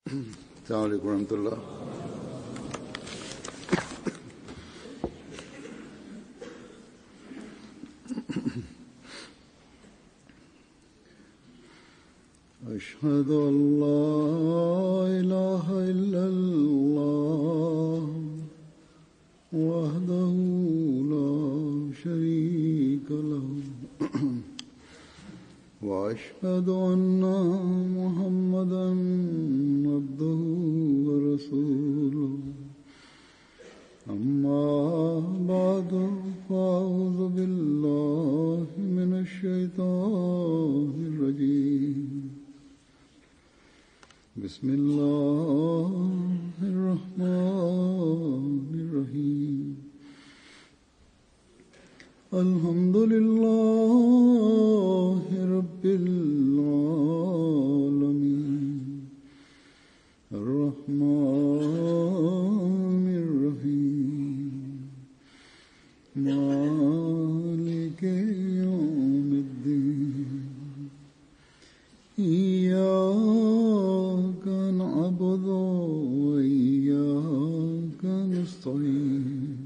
السلام عليكم ورحمة الله. أشهد أن لا إله إلا الله وحده لا شريك له وأشهد أن محمدًا عبده ورسوله أما بعد فأعوذ بالله من الشيطان الرجيم بسم الله الرحمن الرحيم الحمد لله رب العالمين الرحمن الرحيم مالك يوم الدين إياك نعبد وإياك نستعين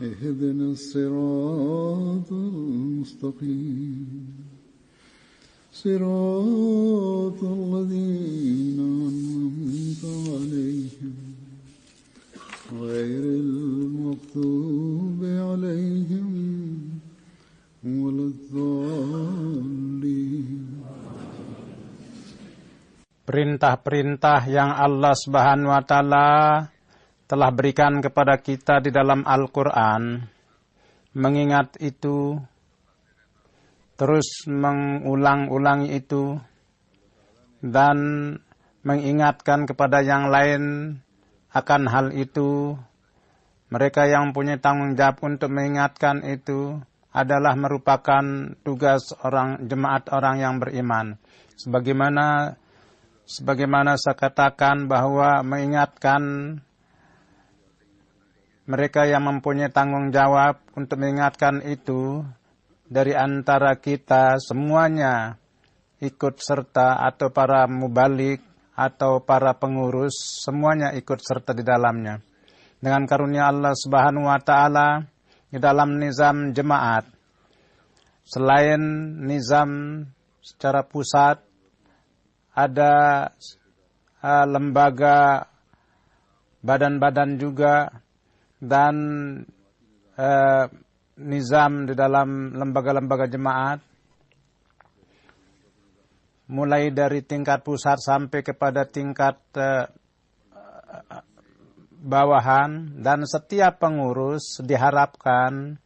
اهدنا الصراط المستقيم صراط الذين أنعمت عليهم غير المغضوب عليهم ولا الضالين. Perintah-perintah yang Allah Subhanahu wa taala telah berikan kepada kita di dalam Al-Quran, mengingat itu, terus mengulang-ulangi itu, dan mengingatkan kepada yang lain akan hal itu. Mereka yang punya tanggung jawab untuk mengingatkan itu adalah merupakan tugas jemaat orang yang beriman. Sebagaimana saya katakan bahwa mengingatkan mereka yang mempunyai tanggung jawab untuk mengingatkan itu, dari antara kita semuanya ikut serta, atau para mubalik atau para pengurus, semuanya ikut serta di dalamnya. Dengan karunia Allah Subhanahu wa taala di dalam nizam jemaat, selain nizam secara pusat, ada lembaga, badan-badan juga, dan nizam di dalam lembaga-lembaga jemaat, mulai dari tingkat pusat sampai kepada tingkat bawahan, dan setiap pengurus diharapkan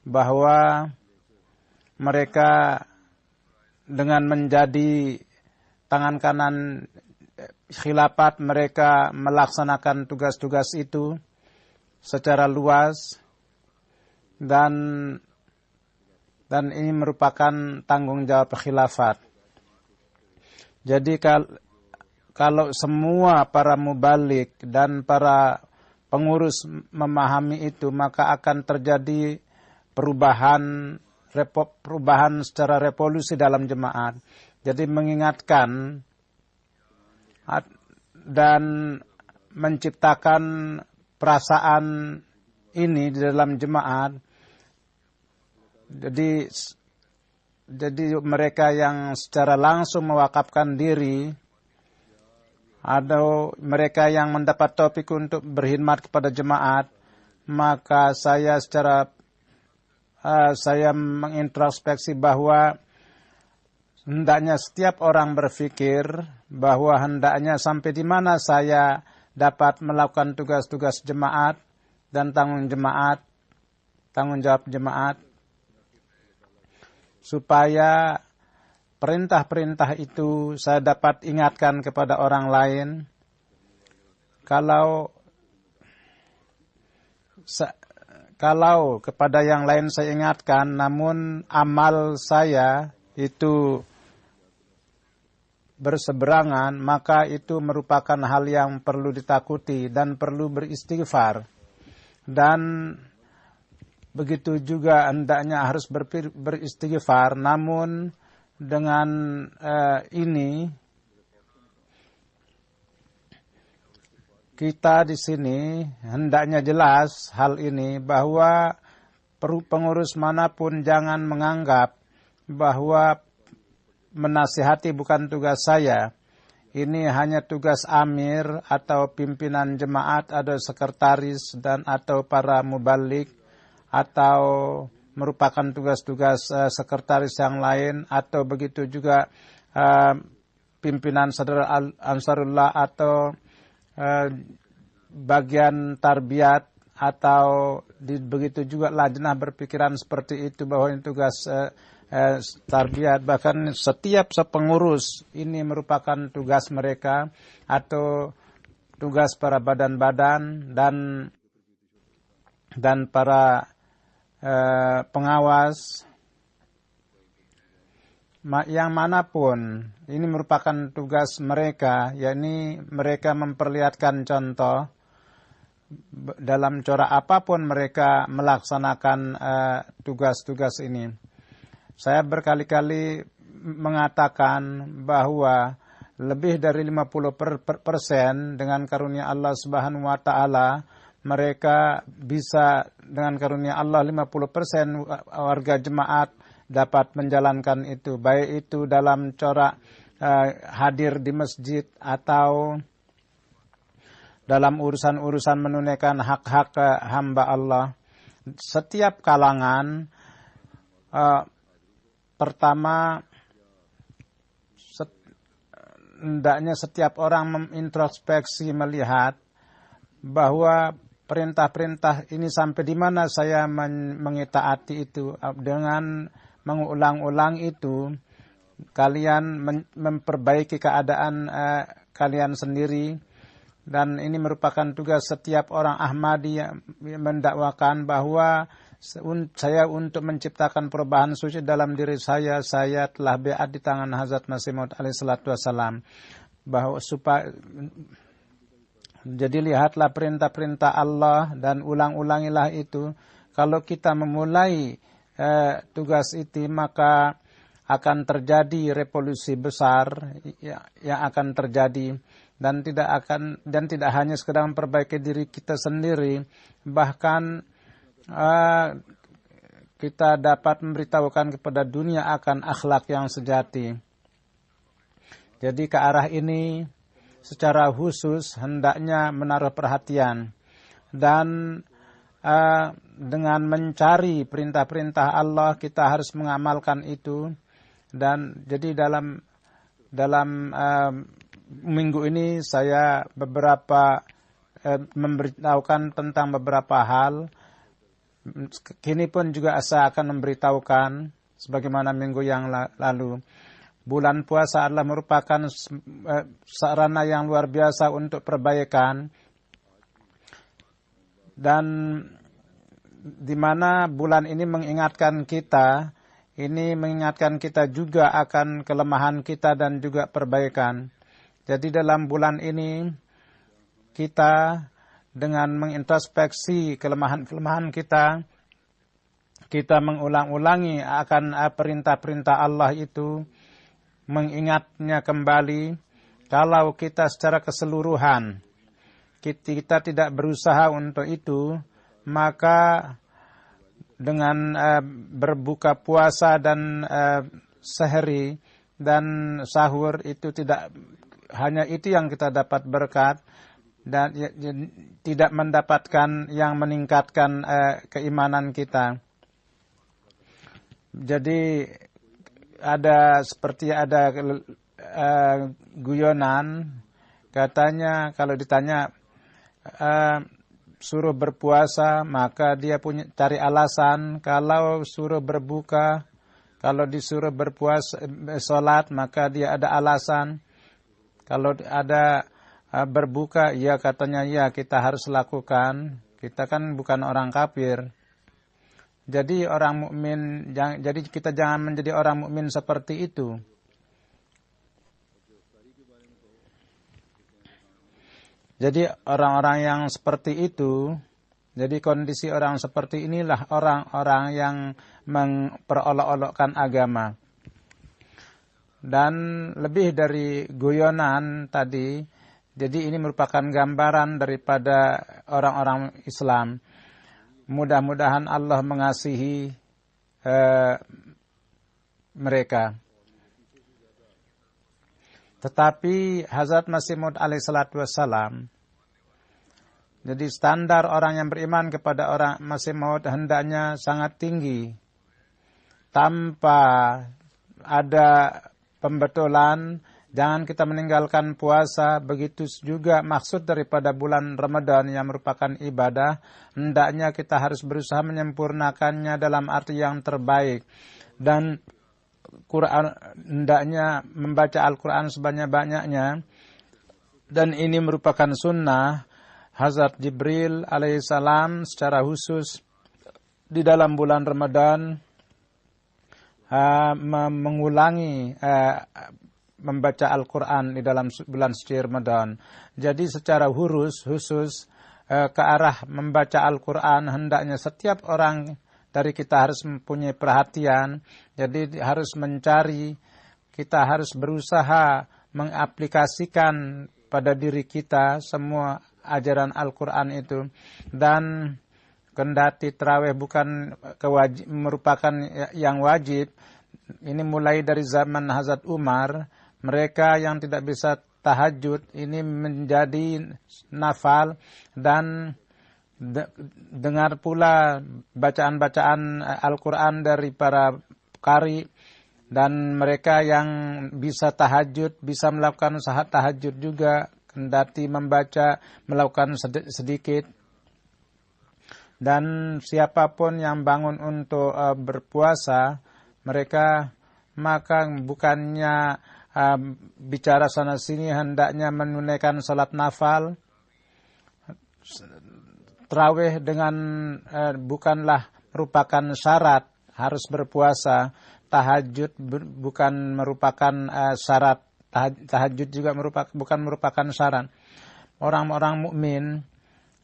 bahwa mereka dengan menjadi tangan kanan khilafat, mereka melaksanakan tugas-tugas itu secara luas, dan ini merupakan tanggung jawab khilafat. Jadi kalau semua para mubalik dan para pengurus memahami itu, maka akan terjadi perubahan secara revolusi dalam jemaat. Jadi mengingatkan dan menciptakan perasaan ini di dalam jemaat. Jadi mereka yang secara langsung mewakafkan diri, atau mereka yang mendapat topik untuk berkhidmat kepada jemaat, maka saya mengintrospeksi bahwa hendaknya setiap orang berpikir bahwa hendaknya sampai di mana saya dapat melakukan tugas-tugas jemaat dan tanggung jawab jemaat, supaya perintah-perintah itu saya dapat ingatkan kepada orang lain. Kalau kepada yang lain saya ingatkan, namun amal saya itu berseberangan, maka itu merupakan hal yang perlu ditakuti dan perlu beristighfar. Dan begitu juga hendaknya harus beristighfar, namun dengan ini kita di sini hendaknya jelas hal ini bahwa pengurus manapun jangan menganggap bahwa menasihati bukan tugas saya. Ini hanya tugas amir atau pimpinan jemaat atau sekretaris dan atau para mubalik atau merupakan tugas-tugas sekretaris yang lain atau begitu juga pimpinan saudara Ansarullah atau bagian tarbiyat atau begitu juga lajnah berpikiran seperti itu bahwa ini tugas tarbiyat. Bahkan setiap sepengurus ini merupakan tugas mereka atau tugas para badan-badan dan para pengawas yang manapun. Ini merupakan tugas mereka, yakni mereka memperlihatkan contoh dalam corak apapun mereka melaksanakan tugas-tugas ini. Saya berkali-kali mengatakan bahwa lebih dari 50% dengan karunia Allah Subhanahu wa taala mereka bisa dengan karunia Allah 50% warga jemaat dapat menjalankan itu, baik itu dalam corak hadir di masjid atau dalam urusan-urusan menunaikan hak-hak hamba Allah. Setiap kalangan pertama hendaknya setiap orang mengintrospeksi melihat bahwa perintah-perintah ini sampai di mana saya mengitaati itu. Dengan mengulang-ulang itu kalian memperbaiki keadaan kalian sendiri. Dan ini merupakan tugas setiap orang Ahmadi yang mendakwakan bahwa saya untuk menciptakan perubahan suci dalam diri saya telah beat di tangan Hazrat Masih Maud alaihi salatu wassalam. Bahwa jadi lihatlah perintah-perintah Allah dan ulang-ulangilah itu. Kalau kita memulai tugas itu maka akan terjadi revolusi besar yang akan terjadi. Dan tidak hanya sekedar memperbaiki diri kita sendiri, bahkan kita dapat memberitahukan kepada dunia akan akhlak yang sejati. Jadi ke arah ini secara khusus hendaknya menaruh perhatian dan dengan mencari perintah-perintah Allah kita harus mengamalkan itu. Dan jadi dalam minggu ini saya beberapa memberitahukan tentang beberapa hal. Kini pun juga saya akan memberitahukan sebagaimana minggu yang lalu. Bulan puasa adalah merupakan sarana yang luar biasa untuk perbaikan. Dan di mana bulan ini mengingatkan kita juga akan kelemahan kita dan juga perbaikan. Jadi dalam bulan ini kita dengan mengintrospeksi kelemahan-kelemahan kita mengulang-ulangi akan perintah-perintah Allah itu, mengingatnya kembali. Kalau kita secara keseluruhan kita tidak berusaha untuk itu, maka dengan berbuka puasa dan sehari dan sahur itu tidak hanya itu yang kita dapat berkat dan tidak mendapatkan yang meningkatkan keimanan kita. Jadi ada guyonan, katanya kalau ditanya suruh berpuasa maka dia punya cari alasan, kalau suruh berbuka, kalau disuruh berpuasa salat maka dia ada alasan. Kalau ada berbuka, ya katanya ya kita harus lakukan. Kita kan bukan orang kafir. Jadi orang mukmin, jadi kita jangan menjadi orang mukmin seperti itu. Jadi orang-orang yang seperti itu, jadi kondisi orang seperti inilah orang-orang yang memperolok-olokkan agama. Dan lebih dari guyonan tadi, Jadi ini merupakan gambaran daripada orang-orang Islam. Mudah-mudahan Allah mengasihi mereka. Tetapi Hazrat Masih Maud alaihissalatu wassalam, jadi standar orang yang beriman kepada orang Masih Maud hendaknya sangat tinggi. Tanpa ada pembetulan, jangan kita meninggalkan puasa. Begitu juga maksud daripada bulan Ramadan yang merupakan ibadah, hendaknya kita harus berusaha menyempurnakannya dalam arti yang terbaik. Dan Quran, hendaknya membaca Al-Quran sebanyak-banyaknya. Dan ini merupakan sunnah Hazrat Jibril alaihissalam secara khusus di dalam bulan Ramadan mengulangi membaca Al-Quran di dalam bulan suci Ramadan. Jadi secara khusus ke arah membaca Al-Quran, hendaknya setiap orang dari kita harus mempunyai perhatian. Jadi harus mencari, kita harus berusaha mengaplikasikan pada diri kita semua ajaran Al-Quran itu. Dan kendati tarawih bukan merupakan yang wajib, ini mulai dari zaman Hazrat Umar, mereka yang tidak bisa tahajud ini menjadi nafal. Dan dengar pula bacaan-bacaan Al-Quran dari para qari, dan mereka yang bisa tahajud, bisa melakukan sahat tahajud juga, kendati membaca, melakukan sedikit. Dan siapapun yang bangun untuk berpuasa, mereka maka bukannya bicara sana sini, hendaknya menunaikan salat nafal. Tarawih dengan bukanlah merupakan syarat harus berpuasa. Tahajud bukan merupakan syarat. Tahajud juga bukan merupakan syarat. Orang-orang mukmin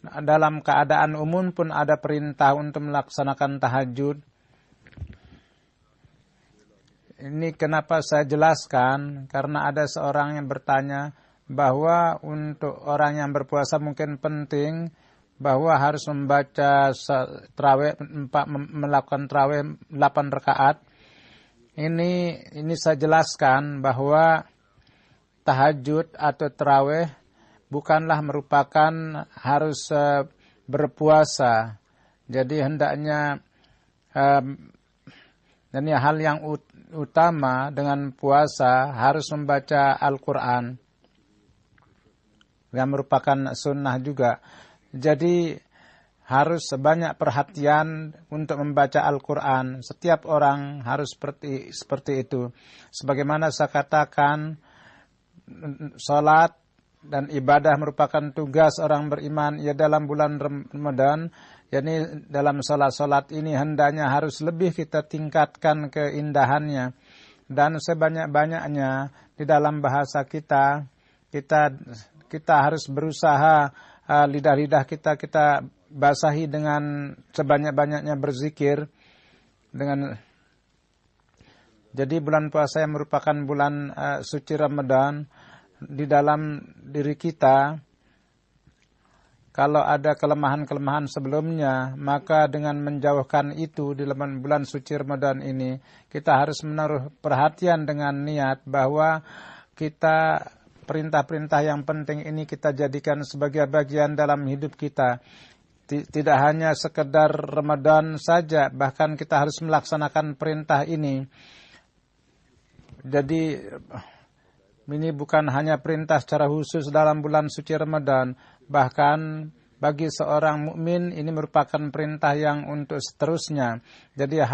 dalam keadaan umum pun ada perintah untuk melaksanakan tahajud. Ini kenapa saya jelaskan, karena ada seorang yang bertanya bahwa untuk orang yang berpuasa mungkin penting bahwa harus membaca tarawih, melakukan tarawih 8 rakaat. Ini saya jelaskan bahwa tahajud atau tarawih bukanlah merupakan harus berpuasa. Jadi hendaknya dan hal yang utama dengan puasa harus membaca Al-Quran yang merupakan sunnah juga. Jadi harus banyak perhatian untuk membaca Al-Quran. Setiap orang harus seperti itu. Sebagaimana saya katakan, salat dan ibadah merupakan tugas orang beriman. Ya, dalam bulan Ramadan, jadi dalam salat ini hendaknya harus lebih kita tingkatkan keindahannya. Dan sebanyak-banyaknya di dalam bahasa kita harus berusaha lidah-lidah kita basahi dengan sebanyak-banyaknya berzikir. Jadi bulan puasa yang merupakan bulan suci Ramadan, di dalam diri kita kalau ada kelemahan-kelemahan sebelumnya, maka dengan menjauhkan itu di dalam bulan suci Ramadan ini, kita harus menaruh perhatian dengan niat bahwa kita perintah-perintah yang penting ini kita jadikan sebagai bagian dalam hidup kita. Tidak hanya sekedar Ramadan saja, bahkan kita harus melaksanakan perintah ini. Jadi ini bukan hanya perintah secara khusus dalam bulan suci Ramadan, bahkan bagi seorang mukmin ini merupakan perintah yang untuk seterusnya. Jadi hal